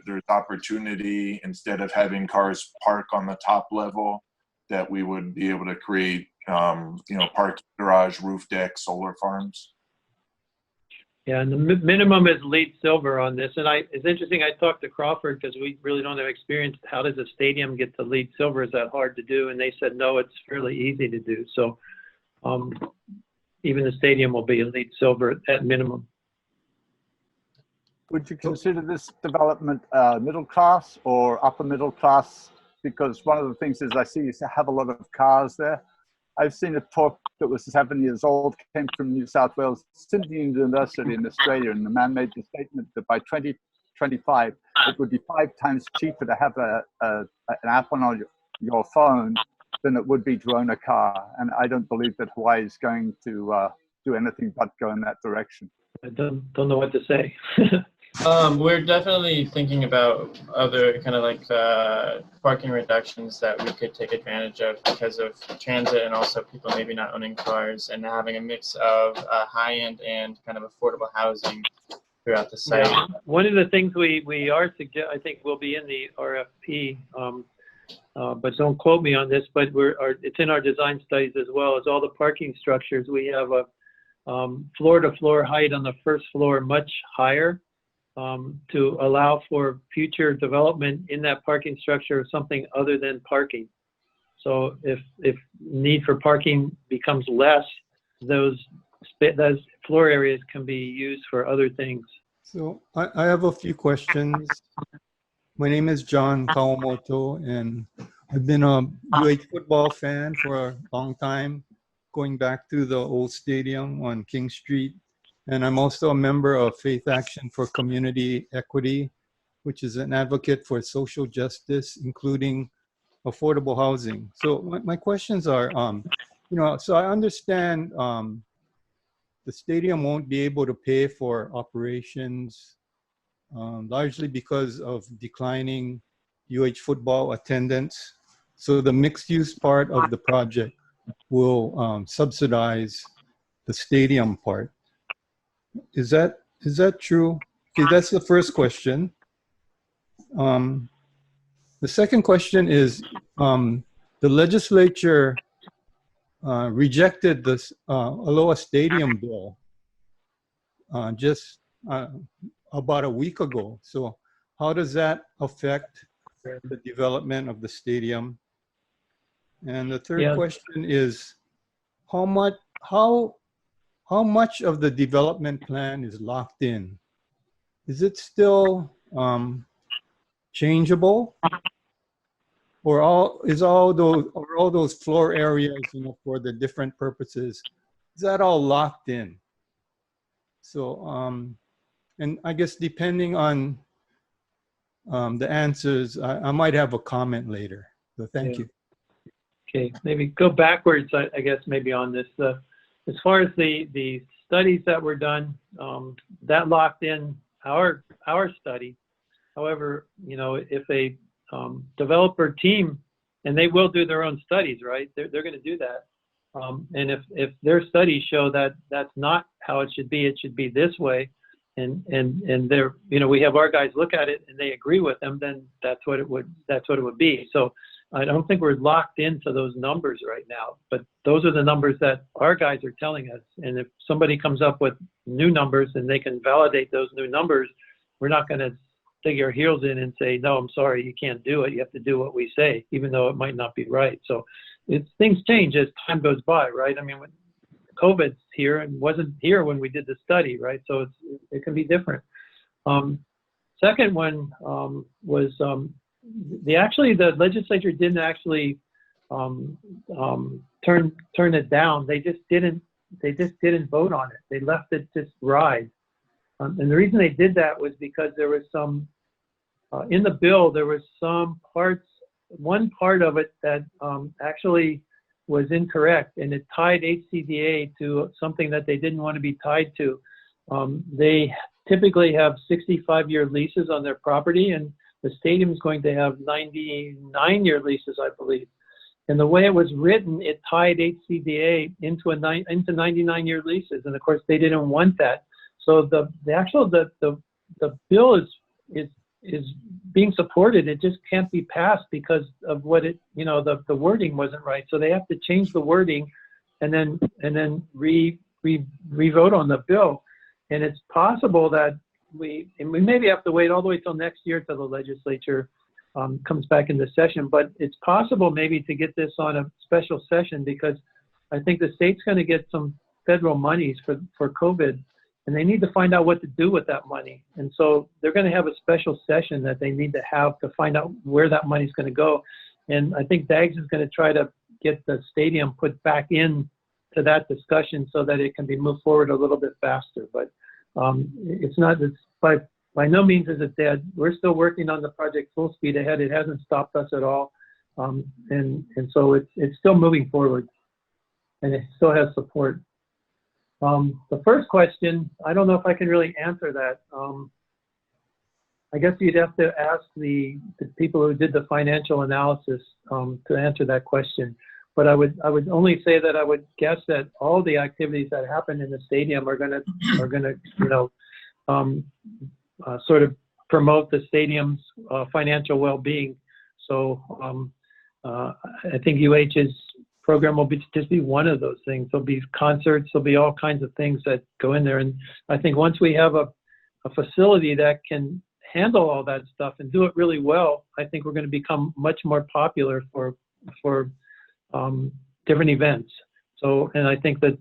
there's opportunity, instead of having cars park on the top level, that we would be able to create, parking garage, roof deck, solar farms. Yeah, and the minimum is LEED silver on this. And it's interesting, I talked to Crawford because we really don't have experience. How does a stadium get to LEED silver? Is that hard to do? And they said, no, it's fairly easy to do. So even the stadium will be a LEED silver at minimum. Would you consider this development middle class or upper middle class? Because one of the things is I see you have a lot of cars there. I've seen a talk that was 7 years old, came from New South Wales Sydney University in Australia, and the man made the statement that by 2025 it would be 5 times cheaper to have an app on your phone than it would be to own a car. And I don't believe that Hawaii is going to do anything but go in that direction. I don't know what to say. We're definitely thinking about other kind of like parking reductions that we could take advantage of because of transit and also people maybe not owning cars, and having a mix of high-end and kind of affordable housing throughout the site. Yeah. One of the things we are I think will be in the RFP, but don't quote me on this, but it's in our design studies as well, as all the parking structures. We have a floor-to-floor height on the first floor much higher, to allow for future development in that parking structure of something other than parking. So if need for parking becomes less, those floor areas can be used for other things. So I have a few questions. My name is John Kawamoto, and I've been a UH football fan for a long time, going back to the old stadium on King Street. And I'm also a member of Faith Action for Community Equity, which is an advocate for social justice, including affordable housing. So my questions are, so I understand the stadium won't be able to pay for operations largely because of declining UH football attendance. So the mixed use part of the project will subsidize the stadium part. Is that true? Okay, that's the first question. The second question is, the legislature rejected this Aloha Stadium bill just about a week ago. So how does that affect the development of the stadium? And the third question is, how much of the development plan is locked in? Is it still changeable, or all those floor areas, for the different purposes, is that all locked in? So, and I guess depending on the answers, I might have a comment later. So thank you. Okay, maybe go backwards, I guess, maybe on this. As far as the studies that were done, that locked in our study. However, if a developer team, and they will do their own studies, right? They're going to do that. And if their studies show that that's not how it should be this way, and they're, we have our guys look at it and they agree with them, then that's what it would be. So I don't think we're locked into those numbers right now, but those are the numbers that our guys are telling us. And if somebody comes up with new numbers and they can validate those new numbers, we're not going to dig our heels in and say, no, I'm sorry, you can't do it. You have to do what we say, even though it might not be right. So things change as time goes by, right? I mean, when COVID's here and wasn't here when we did the study, right? So it can be different. Second one was the legislature didn't actually turn it down. They just didn't vote on it. They left it just ride. And the reason they did that was because there was some in the bill. There was one part of it that actually was incorrect, and it tied HCDA to something that they didn't want to be tied to. They typically have 65-year leases on their property, and the stadium is going to have 99-year leases, I believe. And the way it was written, it tied HCDA into 99-year leases, and of course they didn't want that. So the bill is being supported. It just can't be passed because of what the wording wasn't right. So they have to change the wording and then re-vote on the bill. And it's possible that we maybe have to wait all the way till next year till the legislature comes back into session. But it's possible maybe to get this on a special session, because I think the state's going to get some federal monies for COVID, and they need to find out what to do with that money. And so they're going to have a special session that they need to have to find out where that money's going to go. And I think DAGS is going to try to get the stadium put back in to that discussion so that it can be moved forward a little bit faster. But it's by no means is it dead. We're still working on the project full speed ahead. It hasn't stopped us at all. And so it's still moving forward, and it still has support. The first question, I don't know if I can really answer that. I guess you'd have to ask the people who did the financial analysis to answer that question. But I would only say that I would guess that all the activities that happen in the stadium are gonna sort of promote the stadium's financial well-being. So I think UH's program will just be one of those things. There'll be concerts, there'll be all kinds of things that go in there. And I think once we have a facility that can handle all that stuff and do it really well, I think we're going to become much more popular for different events. So, and I think that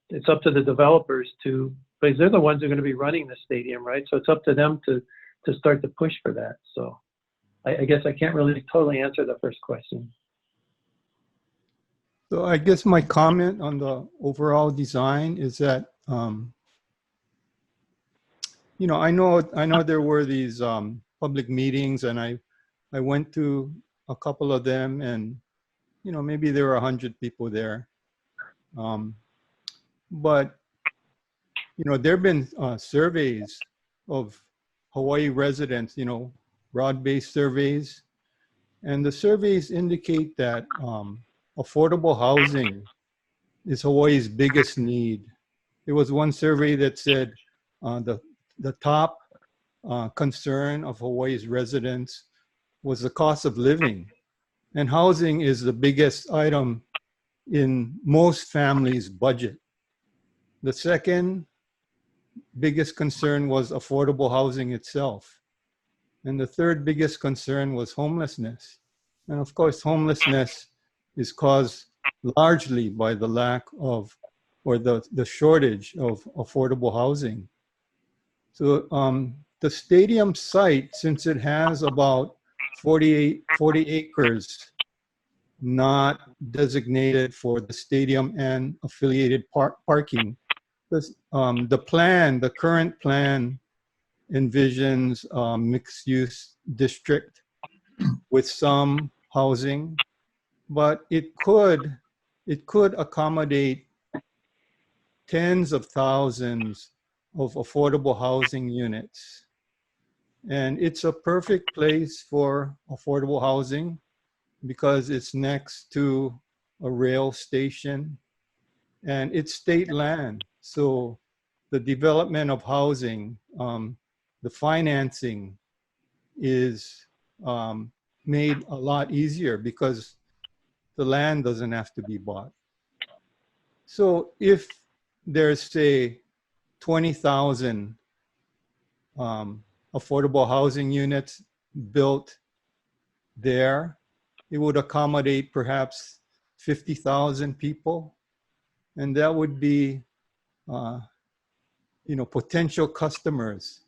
it's up to the developers because they're the ones who are going to be running the stadium, right? So it's up to them to start to push for that. So I guess I can't really totally answer the first question. So I guess my comment on the overall design is that, I know there were these public meetings, and I went to a couple of them, and maybe there were 100 people there. But there have been surveys of Hawaii residents, broad-based surveys, and the surveys indicate that affordable housing is Hawaii's biggest need. There was one survey that said the top concern of Hawaii's residents was the cost of living. And housing is the biggest item in most families' budget. The second biggest concern was affordable housing itself. And the third biggest concern was homelessness. And of course, homelessness is caused largely by the lack of, or the shortage of affordable housing. So the stadium site, since it has about 40 acres not designated for the stadium and affiliated parking, the current plan envisions a mixed-use district with some housing, but it could accommodate tens of thousands of affordable housing units. And it's a perfect place for affordable housing because it's next to a rail station. and it's state land. So the development of housing, the financing is made a lot easier because the land doesn't have to be bought. So if there's, say, 20,000 affordable housing units built there, it would accommodate perhaps 50,000 people. And that would be, potential customers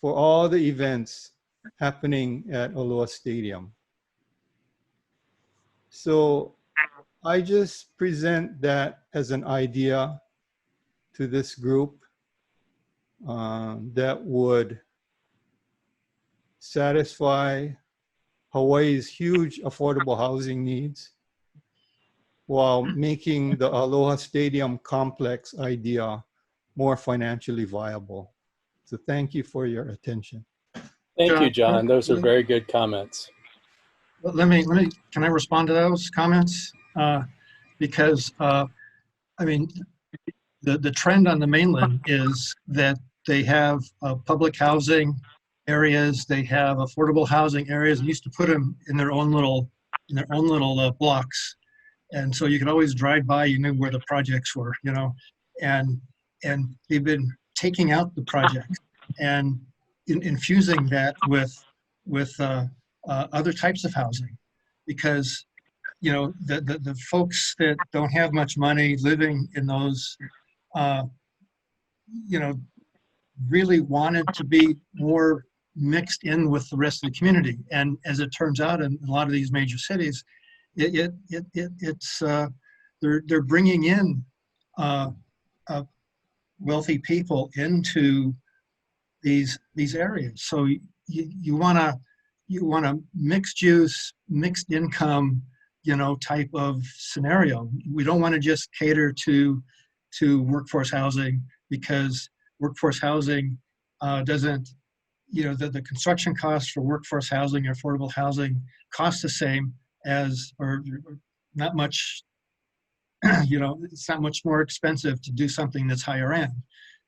for all the events happening at Aloha Stadium. So I just present that as an idea to this group that would satisfy Hawaii's huge affordable housing needs while making the Aloha Stadium complex idea more financially viable. So thank you for your attention. Thank you, John. Those are very good comments. Can I respond to those comments? Because, I mean, the trend on the mainland is that they have public housing areas, they have affordable housing areas, and used to put them in their own little blocks. And so you could always drive by, you knew where the projects were, and they've been taking out the projects and infusing that with other types of housing, because the folks that don't have much money living in those really wanted to be more mixed in with the rest of the community. And as it turns out, in a lot of these major cities, they're bringing in wealthy people into these areas. So you want a mixed use, mixed income, type of scenario. We don't want to just cater to workforce housing, because workforce housing doesn't, the construction costs for workforce housing or affordable housing cost the same as, or not much, it's not much more expensive to do something that's higher end,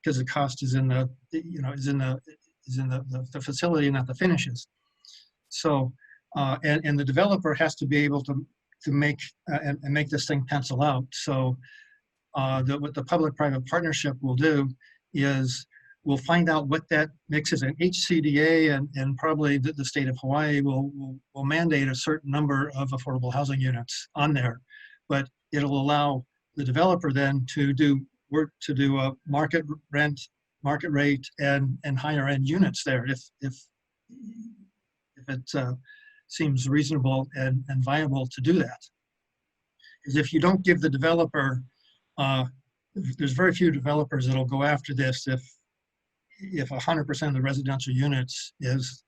because the cost is in the, is in the facility, not the finishes. So, and the developer has to be able to make and make this thing pencil out. So what the public-private partnership will do is we'll find out what that mix is, and HCDA and probably the state of Hawaii will mandate a certain number of affordable housing units on there, but it'll allow the developer then to do a market rent, market rate, and higher end units there if it seems reasonable and viable to do that. Because if you don't give the developer, there's very few developers that'll go after this if 100% of the residential units is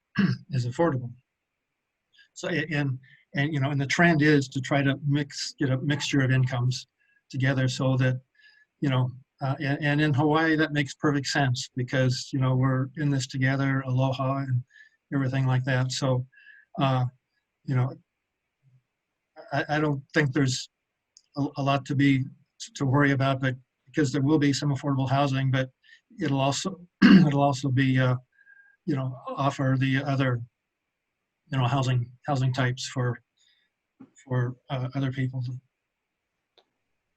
affordable. So and the trend is to try to get a mixture of incomes together, so that and in Hawaii that makes perfect sense, because we're in this together, aloha and everything like that. So I don't think there's a lot to worry about, but because there will be some affordable housing, but it'll also be offer the other housing types for other people.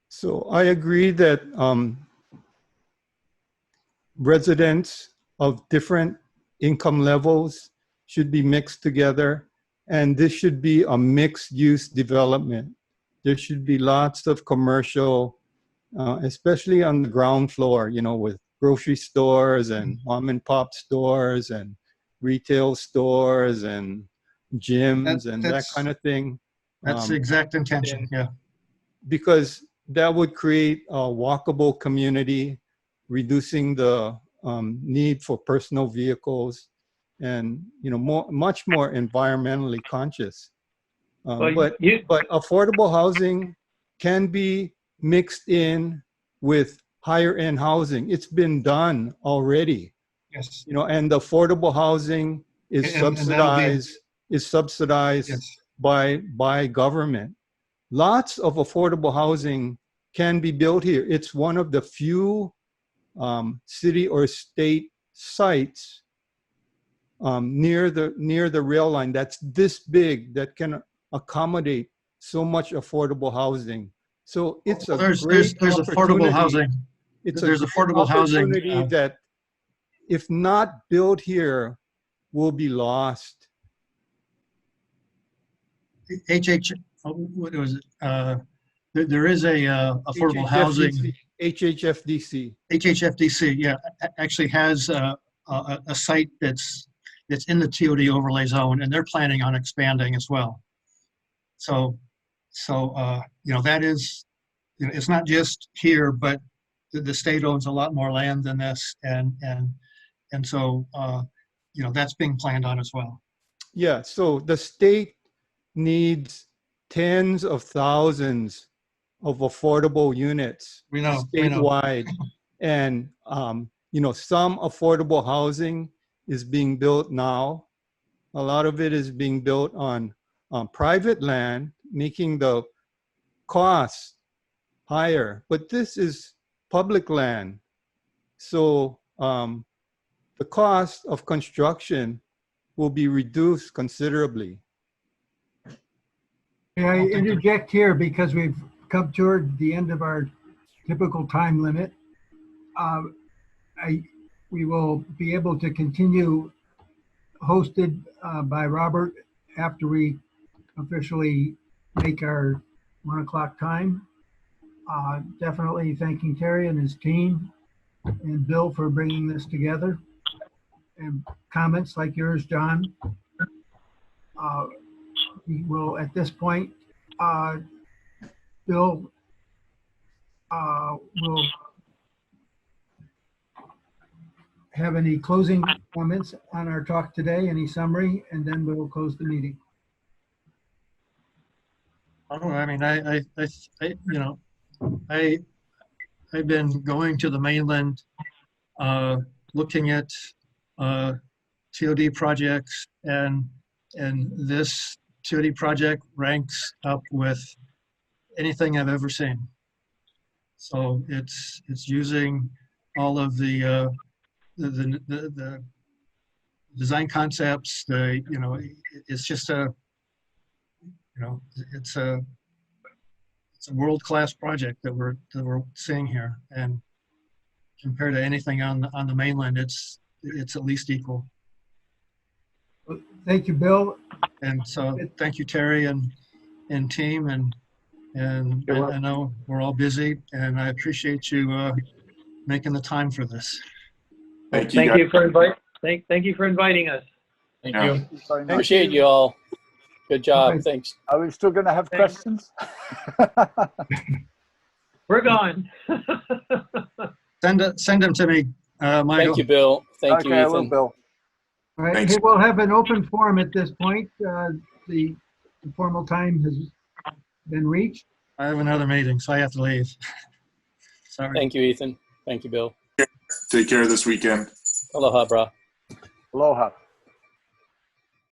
So I agree that residents of different income levels should be mixed together, and this should be a mixed-use development. There should be lots of commercial, especially on the ground floor, with grocery stores and mom and pop stores and retail stores and gyms and that kind of thing. That's the exact intention, yeah. Because that would create a walkable community, reducing the need for personal vehicles, and much more environmentally conscious. But affordable housing can be mixed in with higher end housing. It's been done already. Yes. And the affordable housing is subsidized yes. by government. Lots of affordable housing can be built here. It's one of the few city or state sites near the rail line that's this big that can accommodate so much affordable housing. So it's a There's great affordable housing. There's affordable housing opportunity that, if not built here, will be lost. What was it? There is a affordable housing. HHFDC. HHFDC, yeah, actually has a site that's in the TOD overlay zone, and they're planning on expanding as well. So that is, it's not just here, but the state owns a lot more land than this, and so that's being planned on as well. Yeah, so the state needs tens of thousands of affordable units statewide. And, some affordable housing is being built now. A lot of it is being built on private land, making the cost higher. But this is public land. So the cost of construction will be reduced considerably. May I interject here, because we've come toward the end of our typical time limit. We will be able to continue hosted by Robert after we officially make our 1 o'clock time. Definitely thanking Terry and his team and Bill for bringing this together. And comments like yours, John. We will, at this point, Bill will have any closing comments on our talk today, any summary, and then we will close the meeting. Oh, I mean, I've been going to the mainland, looking at TOD projects, and this TOD project ranks up with anything I've ever seen. So it's using all of the design concepts. It's just it's a world-class project that we're seeing here, and compared to anything on the mainland, it's at least equal. Thank you, Bill. And so thank you, Terry and team, and I know we're all busy, and I appreciate you making the time for this. Thank you. Thank you for inviting us. Thank you. Appreciate you all. Good job. Okay. Thanks. Are we still going to have questions? We're gone. Send them to me, Michael. Thank you, Bill. Thank you, Okay, I Ethan. will, Bill. All right, Thanks. hey, we'll have an open forum at this point. The formal time has been reached. I have another meeting, so I have to leave. Sorry. Thank you, Ethan. Thank you, Bill. Take care this weekend. Aloha, brah. Aloha.